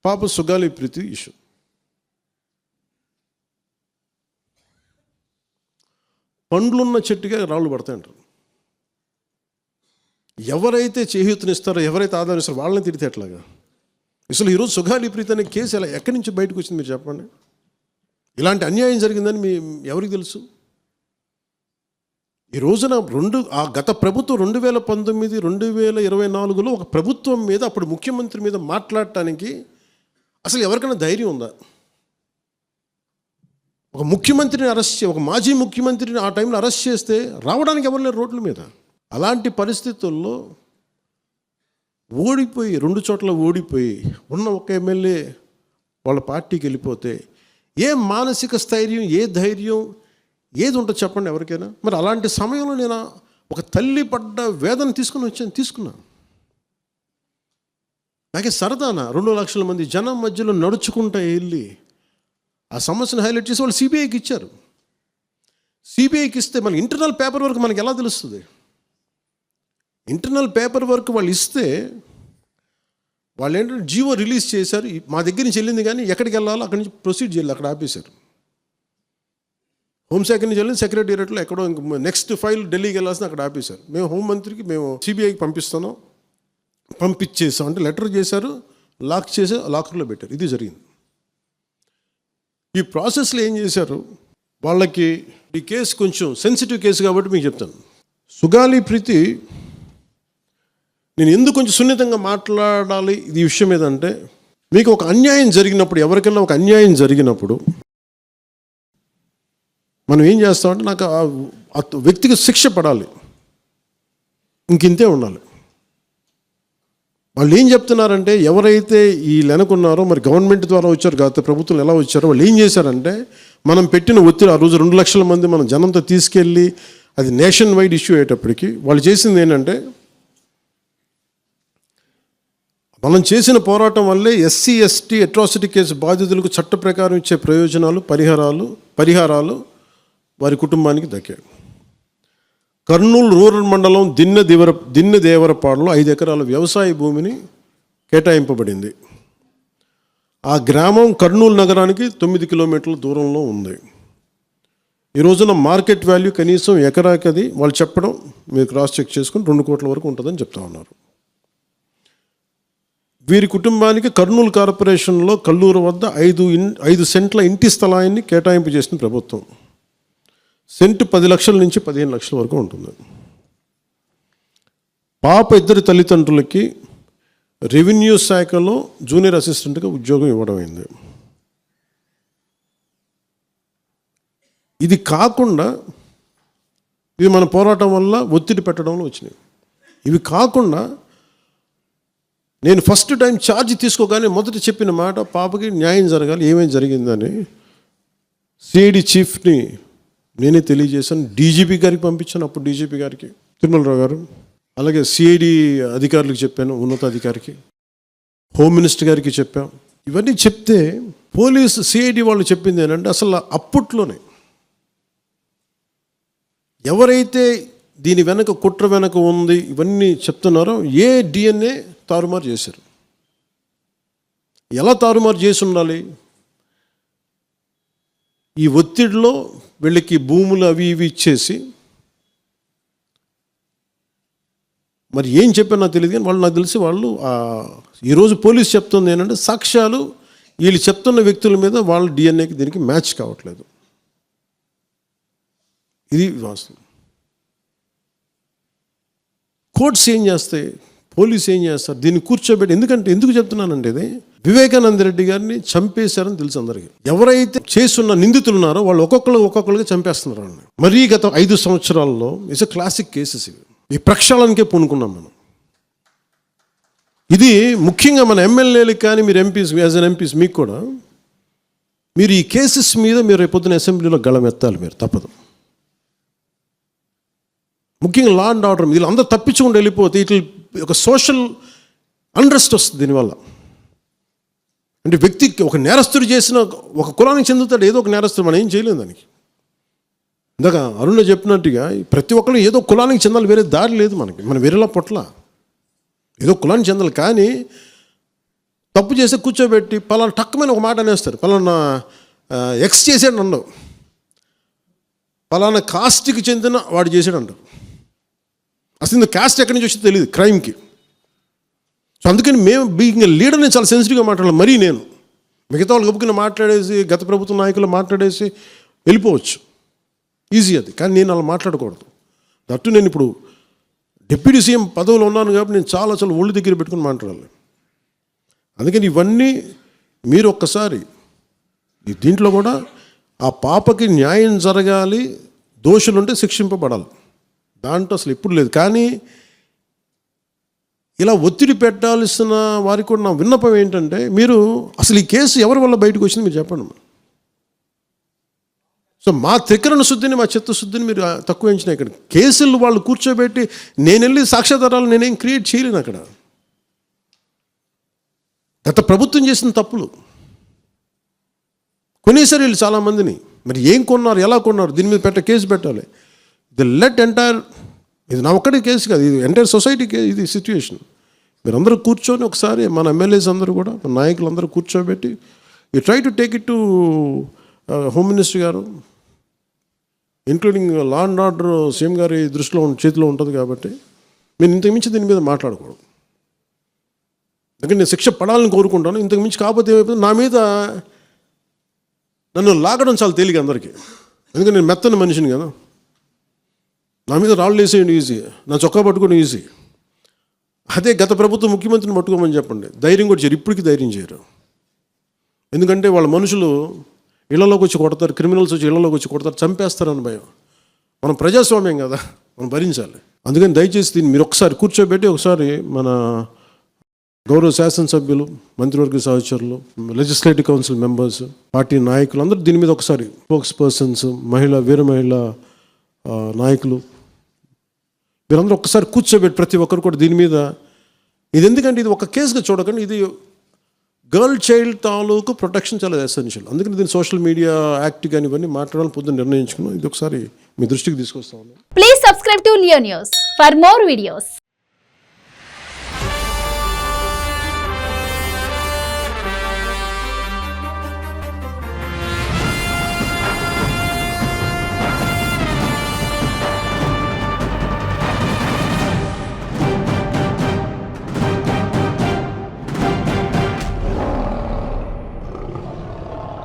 పాప సుగాలి ప్రీతి ఇష్యూ. పండ్లున్న చెట్టుగా రాళ్ళు పడతాయంటారు. ఎవరైతే చేయూతనిస్తారో, ఎవరైతే ఆదరిస్తారో వాళ్ళని తిడితే ఎట్లాగా? అసలు ఈరోజు సుగాలి ప్రీతి అనే కేసు ఎలా ఎక్కడి నుంచి బయటకు వచ్చింది మీరు చెప్పండి. ఇలాంటి అన్యాయం జరిగిందని ఎవరికి తెలుసు? ఈ రోజున గత ప్రభుత్వం 2019, 2024లో ఒక ప్రభుత్వం మీద, అప్పుడు ముఖ్యమంత్రి మీద మాట్లాడటానికి అసలు ఎవరికైనా ధైర్యం ఉందా? ఒక ముఖ్యమంత్రిని ఒక మాజీ ముఖ్యమంత్రిని ఆ టైంలో అరెస్ట్ చేస్తే రావడానికి ఎవరు లేరు రోడ్ల మీద. అలాంటి పరిస్థితుల్లో ఓడిపోయి 2 చోట్ల ఓడిపోయి ఉన్న ఒక ఎమ్మెల్యే వాళ్ళ పార్టీకి వెళ్ళిపోతే ఏ మానసిక స్థైర్యం, ఏ ధైర్యం, ఏది ఉంటుంది చెప్పండి ఎవరికైనా? మరి అలాంటి సమయంలో నేను ఒక తల్లి పడ్డ వేదన తీసుకున్నా. నాకే సరదానా 2 లక్షల మంది జనం మధ్యలో నడుచుకుంటూ వెళ్ళి ఆ సమస్యను హైలైట్ చేసి వాళ్ళు సిబిఐకి ఇచ్చారు. సిబిఐకి ఇస్తే మన ఇంటర్నల్ పేపర్ వర్క్ మనకి ఎలా తెలుస్తుంది? ఇంటర్నల్ పేపర్ వర్క్ వాళ్ళు ఇస్తే వాళ్ళు ఏంటంటే జీవో రిలీజ్ చేశారు. మా దగ్గర నుంచి వెళ్ళింది కానీ ఎక్కడికి వెళ్ళాలో అక్కడి నుంచి ప్రొసీడ్ చేయాలి, అక్కడ ఆపేశారు. హోంశాఖ నుంచి వెళ్ళింది సెక్రటేరియట్లో ఎక్కడో నెక్స్ట్ ఫైల్ ఢిల్లీకి వెళ్ళాల్సింది అక్కడ ఆపేశారు. మేము హోంమంత్రికి సిబిఐకి పంపించేసాం అంటే లెటర్ చేశారు, లాక్ చేసి లాకర్లో పెట్టారు. ఇది జరిగింది. ఈ ప్రాసెస్లో ఏం చేశారు, వాళ్ళకి ఈ కేసు కొంచెం సెన్సిటివ్ కేసు కాబట్టి మీకు చెప్తాను. సుగాలి ప్రీతి నేను ఎందుకు కొంచెం సున్నితంగా మాట్లాడాలి ఈ విషయం ఏదంటే, మీకు ఒక అన్యాయం జరిగినప్పుడు, ఎవరికైనా ఒక అన్యాయం జరిగినప్పుడు మనం ఏం చేస్తామంటే, నాకు ఆ వ్యక్తికి శిక్ష పడాలి, ఇంకింతే ఉండాలి. వాళ్ళు ఏం చెప్తున్నారంటే, ఎవరైతే ఈ వెనకున్నారో, మరి గవర్నమెంట్ ద్వారా వచ్చారు, గత ప్రభుత్వం ఎలా వచ్చారో, వాళ్ళు ఏం చేశారంటే, మనం పెట్టిన ఒత్తిడి ఆ రోజు 2 లక్షల మంది మనం జనంతో తీసుకెళ్ళి అది నేషన్ వైడ్ ఇష్యూ అయ్యేటప్పటికి వాళ్ళు చేసింది ఏంటంటే, మనం చేసిన పోరాటం వల్లే ఎస్సీ ఎస్టీ అట్రాసిటీ కేసు బాధితులకు చట్ట ప్రకారం ఇచ్చే ప్రయోజనాలు, పరిహారాలు వారి కుటుంబానికి దక్కాయి. కర్నూలు రూరల్ మండలం దిన్నెదేవరపాడులో 5 ఎకరాల వ్యవసాయ భూమిని కేటాయింపబడింది. ఆ గ్రామం కర్నూలు నగరానికి 9 కిలోమీటర్ల దూరంలో ఉంది. ఈ రోజున మార్కెట్ వాల్యూ కనీసం ఎకరాకది వాళ్ళు చెప్పడం మీరు క్రాస్ చెక్ చేసుకుని 2 కోట్ల వరకు ఉంటుందని చెప్తా ఉన్నారు. వీరి కుటుంబానికి కర్నూలు కార్పొరేషన్లో కల్లూరు వద్ద 5 సెంట్ల ఇంటి స్థలాన్ని కేటాయింపు చేసిన ప్రభుత్వం. సెంటు 10 లక్షల నుంచి 15 లక్షల వరకు ఉంటుంది. పాప 2 తల్లిదండ్రులకి రెవెన్యూ శాఖలో జూనియర్ అసిస్టెంట్గా ఉద్యోగం ఇవ్వడం అయింది. ఇది కాకుండా ఇవి మన పోరాటం వల్ల ఒత్తిడి పెట్టడంలో వచ్చినాయి. ఇవి కాకుండా నేను ఫస్ట్ టైం ఛార్జ్ తీసుకోగానే మొదట చెప్పిన మాట, పాపకి న్యాయం జరగాలి, ఏమేమి జరిగిందని సిఐడి చీఫ్ని నేనే తెలియజేశాను. డీజీపీ గారికి పంపించాను, అప్పుడు డీజీపీ గారికి తిరుమలరావు గారు, అలాగే సిఐడి అధికారులకు చెప్పాను, ఉన్నతాధికారికి, హోమ్ మినిస్టర్ గారికి చెప్పాం. ఇవన్నీ చెప్తే పోలీసు సిఐడి వాళ్ళు చెప్పింది ఏంటంటే, అసలు అప్పట్లోనే ఎవరైతే దీని వెనక కుట్ర వెనక ఉంది ఇవన్నీ చెప్తున్నారో ఏ డిఎన్ఏ తారుమారు చేశారు. ఎలా తారుమారు చేసి ఉండాలి? ఈ ఒత్తిడిలో వీళ్ళకి భూములు అవి ఇవి ఇచ్చేసి, మరి ఏం చెప్పారు నాకు తెలియదు కానీ వాళ్ళు, నాకు తెలిసి వాళ్ళు ఈరోజు పోలీసు చెప్తుంది ఏంటంటే, సాక్ష్యాలు వీళ్ళు చెప్తున్న వ్యక్తుల మీద వాళ్ళ డిఎన్ఏకి దీనికి మ్యాచ్ కావట్లేదు. ఇది వాస్తవం. కోర్ట్స్ ఏం చేస్తాయి, పోలీసు ఏం చేస్తారు, దీన్ని కూర్చోబెట్టి. ఎందుకు చెప్తున్నానంటే, ఇది వివేకానంద రెడ్డి గారిని చంపేశారని తెలుసు అందరికీ. ఎవరైతే చేస్తున్న నిందితులు ఉన్నారో వాళ్ళు ఒక్కొక్కరుగా చంపేస్తున్నారు వాళ్ళని. మరీ గత 5 సంవత్సరాల్లో ఇట్స్ ఎ క్లాసిక్ కేసెస్ ఇవి. ఈ ప్రక్షాళనకే పూనుకున్నాం మనం. ఇది ముఖ్యంగా మన ఎమ్మెల్యేలకు కానీ, మీరు ఎంపీస్, యాజ్ అన్ ఎంపీస్ మీకు కూడా, మీరు ఈ కేసెస్ మీద మీరు రేపొద్దున అసెంబ్లీలో గళం ఎత్తాలి, మీరు తప్పదు. ముఖ్యంగా లా అండ్ ఆర్డర్, వీళ్ళు అందరూ తప్పించుకుంటూ వెళ్ళిపోతే ఇట్లా ఒక సోషల్ అన్రెస్ట్ వస్తుంది దీనివల్ల. అంటే వ్యక్తికి ఒక నేరస్తుడు చేసిన, ఒక కులానికి చెందుతాడు ఏదో ఒక నేరస్తుడు, మనం ఏం చేయలేము దానికి. ఇందాక అరుణ చెప్పినట్టుగా ప్రతి ఒక్కరు ఏదో కులానికి చెందాలి, వేరే దారి లేదు మనకి. మనం వేరేలా పొట్ల ఏదో కులానికి చెందాలి. కానీ తప్పు చేస్తే కూర్చోబెట్టి పలానా టక్కమైన ఒక మాట అనేస్తారు. పలానా ఎక్స్ చేసాడు నన్ను, పలానా కాస్ట్కి చెందిన వాడు చేసాడు అంటారు. అసలు ఇంత కాస్ట్ ఎక్కడి నుంచి వచ్చి తెలియదు క్రైమ్కి. సో అందుకని మేము బీయింగ్ లీడర్ నేను చాలా సెన్సిటివ్గా మాట్లాడాలి. మరీ నేను మిగతా వాళ్ళు గబుకుని మాట్లాడేసి గత ప్రభుత్వ నాయకులు మాట్లాడేసి వెళ్ళిపోవచ్చు, ఈజీ అది. కానీ నేను అలా మాట్లాడకూడదు. దట్టు నేను ఇప్పుడు డిప్యూటీ సీఎం పదవిలో ఉన్నాను కాబట్టి నేను చాలా ఒళ్ళు దగ్గర పెట్టుకుని మాట్లాడాలి. అందుకని ఇవన్నీ మీరు ఒక్కసారి దీంట్లో కూడా ఆ పాపకి న్యాయం జరగాలి, దోషులుంటే శిక్షింపబడాలి, దాంట్లో అసలు ఎప్పుడు లేదు. కానీ ఇలా ఒత్తిడి పెట్టాల్సిన వారికి కూడా నా విన్నపం ఏంటంటే, మీరు అసలు ఈ కేసు ఎవరి వల్ల బయటకు వచ్చింది మీరు చెప్పండి. సో మా త్రికరణ శుద్ధిని, మా చిత్తశుద్ధిని మీరు తక్కువ ఎంచిన. ఇక్కడ కేసులు వాళ్ళు కూర్చోబెట్టి నేను వెళ్ళి సాక్ష్యాధారాలు నేనేం క్రియేట్ చేయలేను. అక్కడ గత ప్రభుత్వం చేసిన తప్పులు కొనేసారు వీళ్ళు చాలామందిని. మరి ఏం కొన్నారు, ఎలా కొన్నారు, దీని మీద కేసు పెట్టాలి. ది లెట్ ఎంటైర్, ఇది నా ఒక్కడి కేసు కాదు, ఇది ఎంటైర్ సొసైటీకి ఇది సిచ్యువేషన్. మీరందరూ కూర్చొని ఒకసారి మన ఎమ్మెల్యేస్ అందరూ కూడా, మన నాయకులందరూ కూర్చోబెట్టి you try to take it to home minister గారు, including law and order CM గారి దృష్టిలో చేతిలో ఉంటుంది. కాబట్టి మీరు ఇంతకుమించి దీని మీద మాట్లాడకూడదు. ఎందుకంటే నేను శిక్ష పడాలని కోరుకుంటాను. ఇంతకుమించి కాకపోతే ఏమైపోతుంది, నా మీద నన్ను లాగడం చాలా తేలిక అందరికీ. ఎందుకంటే నేను మెత్తని మనిషిని కదా, నా మీద రాళ్ళు వేసేయండి ఈజీ, నా చొక్కా పట్టుకోవడం ఈజీ. అదే గత ప్రభుత్వం ముఖ్యమంత్రిని పట్టుకోమని చెప్పండి, ధైర్యం కూడా చేయరు. ఇప్పటికీ ధైర్యం చేయరు. ఎందుకంటే వాళ్ళ మనుషులు ఇళ్లలోకి వచ్చి కొడతారు, క్రిమినల్స్ వచ్చి ఇళ్లలోకి వచ్చి కొడతారు, చంపేస్తారని భయం. మనం ప్రజాస్వామ్యం కదా, మనం భరించాలి. అందుకని దయచేసి దీన్ని మీరు ఒకసారి కూర్చోబెట్టి ఒకసారి మన గౌరవ శాసనసభ్యులు, మంత్రివర్గ సహచరులు, లెజిస్లేటివ్ కౌన్సిల్ మెంబర్స్, పార్టీ నాయకులు అందరూ దీని మీద ఒకసారి, స్పోక్స్ పర్సన్స్, వీర మహిళ నాయకులు, మీరందరూ ఒక్కసారి కూర్చోబెట్టి ప్రతి ఒక్కరు కూడా దీని మీద, ఇది ఎందుకంటే ఇది ఒక కేసుగా చూడకండి, ఇది గర్ల్ చైల్డ్ తాలూకు ప్రొటెక్షన్ చాలా ఎసెన్షియల్. అందుకని దీన్ని సోషల్ మీడియా యాక్ట్ కానీ ఇవన్నీ మాట్లాడాలని పొద్దున్న నిర్ణయించుకున్నాం. ఇది ఒకసారి మీ దృష్టికి తీసుకొస్తా ఉన్నాం. Please subscribe to Leo news for more videos.